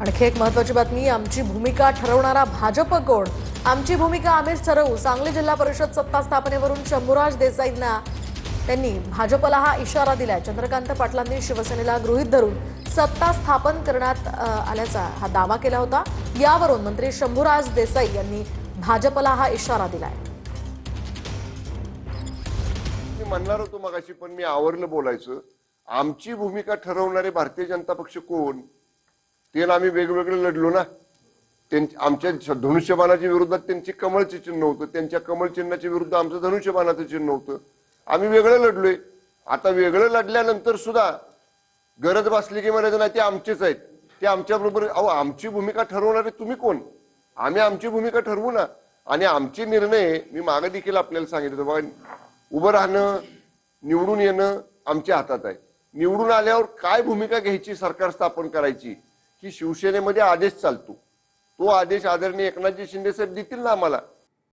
आणखी एक महत्त्वाची बातमी, आमची भूमिका ठरवणारा भाजप कोण? आमची भूमिका आम्हीच ठरवू. सांगली जिल्हा परिषद सत्ता स्थापनेवरून शंभूराज देसाईंना त्यांनी भाजपला हा इशारा दिलाय. चंद्रकांत पाटलांनी शिवसेनेला गृहीत धरून सत्ता स्थापन करण्यात आल्याचा हा दावा केला होता. यावरून मंत्री शंभूराज देसाई यांनी भाजपला हा इशारा दिलाय. मी म्हणणार होतो मगाशी, पण मी आवरलं बोलायचं. आमची भूमिका ठरवणारे भारतीय जनता पक्ष कोण? ते आम्ही वेगवेगळे लढलो ना. आमच्या धनुष्यबाणाच्या विरोधात त्यांची कमळचे चिन्ह होतं, त्यांच्या कमळ चिन्हाच्या विरुद्ध आमचं धनुष्यबाणाचं चिन्ह होतं. आम्ही वेगळं लढलोय. आता वेगळं लढल्यानंतर सुद्धा गरज भासली की म्हणायचं नाही ते आमचेच आहेत, ते आमच्या बरोबर. अहो, आमची भूमिका ठरवणारे तुम्ही कोण? आम्ही आमची भूमिका ठरवू ना. आणि आमचे निर्णय मी मागे देखील आपल्याला सांगितलं, बघा, उभं राहणं, निवडून येणं आमच्या हातात आहे. निवडून आल्यावर काय भूमिका घ्यायची, सरकार स्थापन करायची, ही शिवसेनेमध्ये आदेश चालतो. तो आदेश आदरणीय एकनाथजी शिंदे साहेब देतील ना आम्हाला.